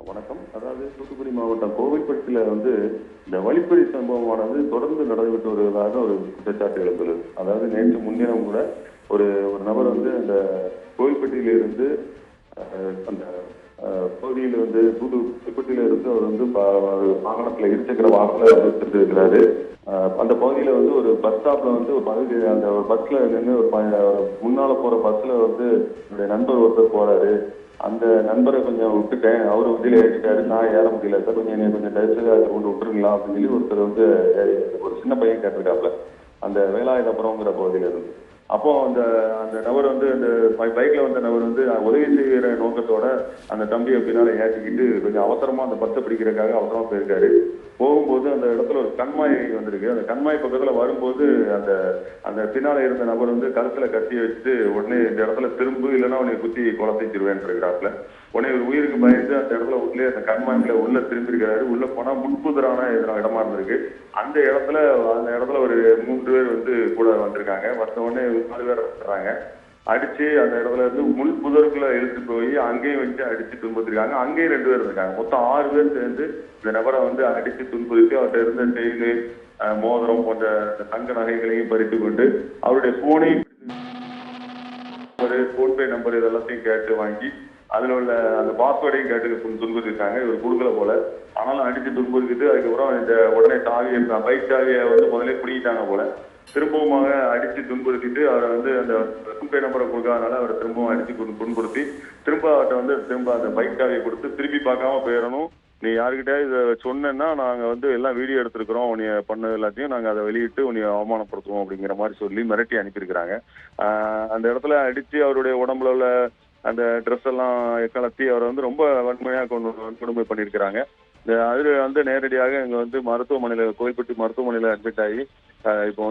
வணக்கம். அதாவது தூத்துக்குடி மாவட்டம் கோவில்பட்டியில இந்த வழிப்பறி சம்பவமானது தொடர்ந்து நடைபெற்று வருவதாக ஒரு குற்றச்சாட்டு எழுந்துள்ளது. அதாவது நேற்று முன்தினம் கூட ஒரு ஒரு நபர் அந்த கோவில்பட்டியில இருந்து அந்த பகுதியில் புதுப்பட்டியில இருந்து அவர் வாகனத்துல இருசக்கர வாகனத்துல எடுத்துட்டு இருக்கிறாரு. அந்த பகுதியில ஒரு பஸ் ஸ்டாப்ல ஒரு பகுதி அந்த ஒரு பஸ்ல நின்று முன்னால போற பஸ்ல என்னுடைய நண்பர் ஒருத்தர் போறாரு. அந்த நண்பரை கொஞ்சம் விட்டுட்டேன், அவரு வண்டியில ஏறிட்டாரு, நான் ஏற முடியல சார், கொஞ்சம் தயவுசெய்து அதை கொண்டு விட்டுருங்களா அப்படின்னு சொல்லி ஒருத்தர் ஒரு சின்ன பையன் கேட்டிருக்காப்ல அந்த வேலாயுதபுரம்ங்கிற பகுதியில இருந்து. அப்போ அந்த அந்த நபர் அந்த பைக்ல வந்த நபர் உதவி செய்கிற நோக்கத்தோட அந்த தம்பியை பின்னால ஏற்றிக்கிட்டு கொஞ்சம் அவசரமா அந்த பஸ்ஸை பிடிக்கிறதுக்காக அவசரமா போயிருக்காரு. போகும்போது அந்த இடத்துல ஒரு கண்மாய் வந்திருக்கு. அந்த கண்மாய் பக்கத்துல வரும்போது அந்த அந்த பின்னால இருந்த நபர் கழுத்துல கட்டி வச்சுட்டு உடனே இந்த இடத்துல திரும்பு, இல்லைன்னா உன்னை குத்தி கொலை செஞ்சிருவேன் இருக்கிறாப்புல. உடனே ஒரு உயிருக்கு பயந்து அந்த இடத்துல உள்ளே அந்த கண்மாய்ல உள்ள திரும்பி இருக்காரு. உள்ள போனா முன்புதரான இடமா இருந்திருக்கு. அந்த இடத்துல ஒரு 3 பேர் கூட வந்திருக்காங்க. வந்த உடனே 4 பேர் வர்றாங்க. அடிச்சு அந்த இடத்துல முள் புதருக்குள்ள இழுத்து போய் அங்கேயும் வச்சு அடிச்சு துன்புறுத்திருக்காங்க. அங்கேயும் 2 பேர் இருக்காங்க. மொத்தம் 6 பேர் சேர்ந்து இந்த நபரை அடிச்சு துன்புறுத்தி அவர்கிட்ட இருந்த செயின், மோதிரம் போன்ற தங்க நகைகளையும் பறித்து கொண்டு அவருடைய போனையும் போன்பே நம்பர் இதெல்லாத்தையும் கேட்டு வாங்கி அதுல உள்ள அந்த பாஸ்வேர்டையும் கேட்டு துன்புறுத்திருக்காங்க. இவர் கொடுக்கல போல. ஆனாலும் அடிச்சு துன்புறுத்திட்டு அதுக்கப்புறம் இந்த உடனே பைக் சாவியை முதலே பிடிக்கிட்டாங்க போல. திரும்பவுமாக அடிச்சு துன்புறுத்திட்டு அவரை அந்த போன்பே நம்பரை கொடுக்காதனால அவரை திரும்பவும் அடிச்சு துன்புறுத்தி திரும்ப அவர்கிட்ட திரும்ப அந்த பைக் சாவியை கொடுத்து திரும்பி பார்க்காம போயிடணும், நீ யாருக்கிட்ட இதை சொன்னா நாங்க எல்லாம் வீடியோ எடுத்திருக்கிறோம், உன்னைய பண்ணது எல்லாத்தையும் நாங்க அதை வெளியிட்டு உன்னைய அவமானப்படுத்துவோம் அப்படிங்கிற மாதிரி சொல்லி மிரட்டி அனுப்பியிருக்கிறாங்க. அந்த இடத்துல அடிச்சு அவருடைய உடம்புல உள்ள அந்த ட்ரெஸ் எல்லாம் கலத்தி அவரை ரொம்ப வன்மையாக கொடுமை பண்ணியிருக்கிறாங்க. அது நேரடியாக இங்க மருத்துவமனையில கோவில்பட்டி மருத்துவமனையில அட்மிட் ஆகி இப்போ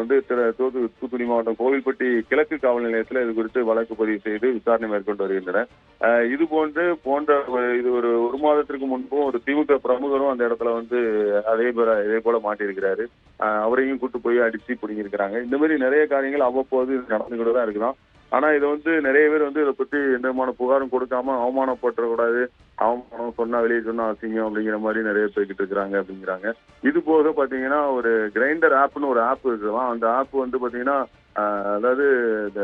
தூத்துக்குடி மாவட்டம் கோவில்பட்டி கிழக்கு காவல் நிலையத்தில் இது குறித்து வழக்கு பதிவு செய்து விசாரணை மேற்கொண்டு வருகின்றன. இது போன்ற இது ஒரு மாதத்திற்கு முன்பும் ஒரு திமுக பிரமுகரும் அந்த இடத்துல இதே போல மாட்டியிருக்கிறாரு. அவரையும் கூட்டு போய் அடிச்சு பிடிங்கிருக்கிறாங்க. இந்த மாதிரி நிறைய காரியங்கள் அவ்வப்போது நடந்துகிட்டு தான் இருக்குதான். ஆனா இதை நிறைய பேர் இதை பத்தி எந்த விதமான புகாரும் கொடுக்காம அவமானப்பட்டுறக்கூடாது, அவமானம் சொன்னா வெளியே சொன்னா அசிங்கம் அப்படிங்கிற மாதிரி நிறைய போய்கிட்டு இருக்கிறாங்க அப்படிங்கிறாங்க. இது போக பாத்தீங்கன்னா ஒரு கிரைண்டர் ஆப்னு ஒரு ஆப் இருக்கலாம். அந்த ஆப் பாத்தீங்கன்னா அதாவது இந்த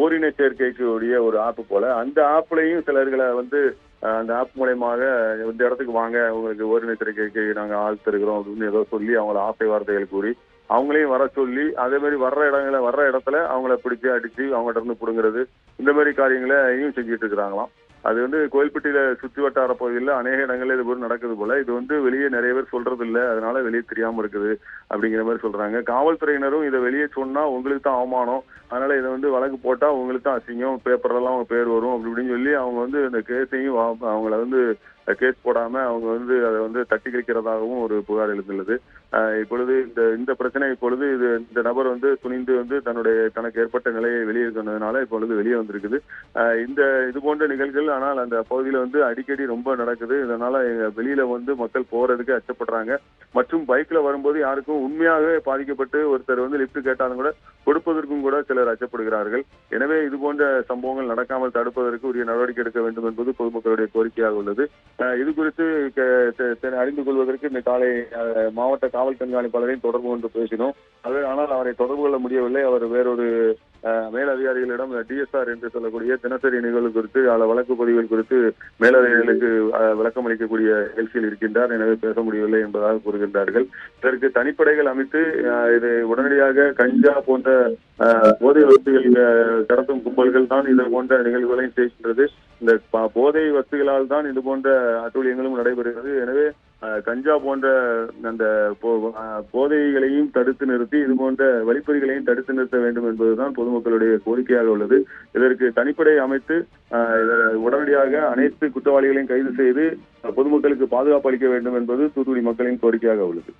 ஓரின சேர்க்கைக்கு உடைய ஒரு ஆப் போல. அந்த ஆப்லயும் சிலர்களை அந்த ஆப் மூலயமாக இந்த இடத்துக்கு வாங்க, உங்களுக்கு ஓரின சேர்க்கைக்கு நாங்க ஆள் தருகிறோம் அப்படின்னு ஏதோ சொல்லி அவங்கள ஆசை வார்த்தைகள் கூறி அவங்களையும் வர சொல்லி அதே மாதிரி வர்ற இடத்துல அவங்கள பிடிச்சி அடிச்சு அவங்ககிட்ட இருந்து புடுங்கிறது, இந்த மாதிரி காரியங்களையும் செஞ்சுட்டு இருக்கிறாங்களாம். அது கோயில்பட்டியில சுற்றி வட்டார பகுதியில் அநேக இடங்கள்ல இது போல நடக்குது போல. இது வெளியே நிறைய பேர் சொல்றது இல்லை, அதனால வெளியே தெரியாம இருக்குது அப்படிங்கிற மாதிரி சொல்றாங்க. காவல்துறையினரும் இதை வெளியே சொன்னா உங்களுக்கு தான் அவமானம், அதனால இதை வழக்கு போட்டா உங்களுக்கு தான் அசிங்கம், பேப்பர்லாம் அவங்க பேர் வரும் அப்படி இப்படின்னு சொல்லி அவங்க இந்த கேஸையும் அவங்கள கேஸ் போடாம அவங்க அதை தட்டி கழிக்கிறதாகவும் ஒரு புகார் எழுந்துள்ளது. இப்பொழுது இந்த பிரச்சனை இந்த நபர் துணிந்து தனக்கு ஏற்பட்ட நிலையை வெளியே சொன்னதுனால இப்பொழுது வெளியே வந்திருக்குது. இது போன்ற நிகழ்வுகள் ஆனால் அந்த பகுதியில அடிக்கடி ரொம்ப நடக்குது. இதனால வெளியில மக்கள் போறதுக்கு அச்சப்படுறாங்க. மற்றும் பைக்ல வரும்போது யாருக்கும் உண்மையாகவே பாதிக்கப்பட்டு ஒருத்தர் லிப்ட் கேட்டாலும் கூட கொடுப்பதற்கும் கூட சிலர் அச்சப்படுகிறார்கள். எனவே இது போன்ற சம்பவங்கள் நடக்காமல் தடுப்பதற்கு உரிய நடவடிக்கை எடுக்க வேண்டும் என்பது பொதுமக்களுடைய கோரிக்கையாக உள்ளது. இது குறித்து அறிந்து கொள்வதற்கு இந்த காலை மாவட்ட காவல் கண்காணிப்பாளரையும் தொடர்பு கொண்டு பேசினோம். ஆனால் அவரை தொடர்பு கொள்ள முடியவில்லை. அவர் வேறொரு மேலதிகாரிகளிடம் DSR என்று சொல்லக்கூடிய தினசரி நிகழ்வு குறித்து வழக்கு பதிவுகள் குறித்து மேலதிகாரிகளுக்கு விளக்கம் அளிக்கக்கூடிய நிகழ்ச்சியில் இருக்கின்றார். எனவே பேச முடியவில்லை என்பதாக கூறுகின்றார்கள். இதற்கு தனிப்படைகள் அமைத்து இது உடனடியாக கஞ்சா போன்ற போதை வஸ்துகள் கடத்தும் கும்பல்கள் தான் இது போன்ற நிகழ்வுகளையும் செய்கின்றது. இந்த போதை வஸ்துகளால் தான் இது போன்ற அட்டூழியங்களும் நடைபெறுகிறது. எனவே கஞ்சா போன்ற அந்த போதைகளையும் தடுத்து நிறுத்தி இது போன்ற வழிப்பறிகளையும் தடுத்து நிறுத்த வேண்டும் என்பதுதான் பொதுமக்களுடைய கோரிக்கையாக உள்ளது. இதற்கு தனிப்படை அமைத்து உடனடியாக அனைத்து குற்றவாளிகளையும் கைது செய்து பொதுமக்களுக்கு பாதுகாப்பு அளிக்க வேண்டும் என்பது தூத்துக்குடி மக்களின் கோரிக்கையாக உள்ளது.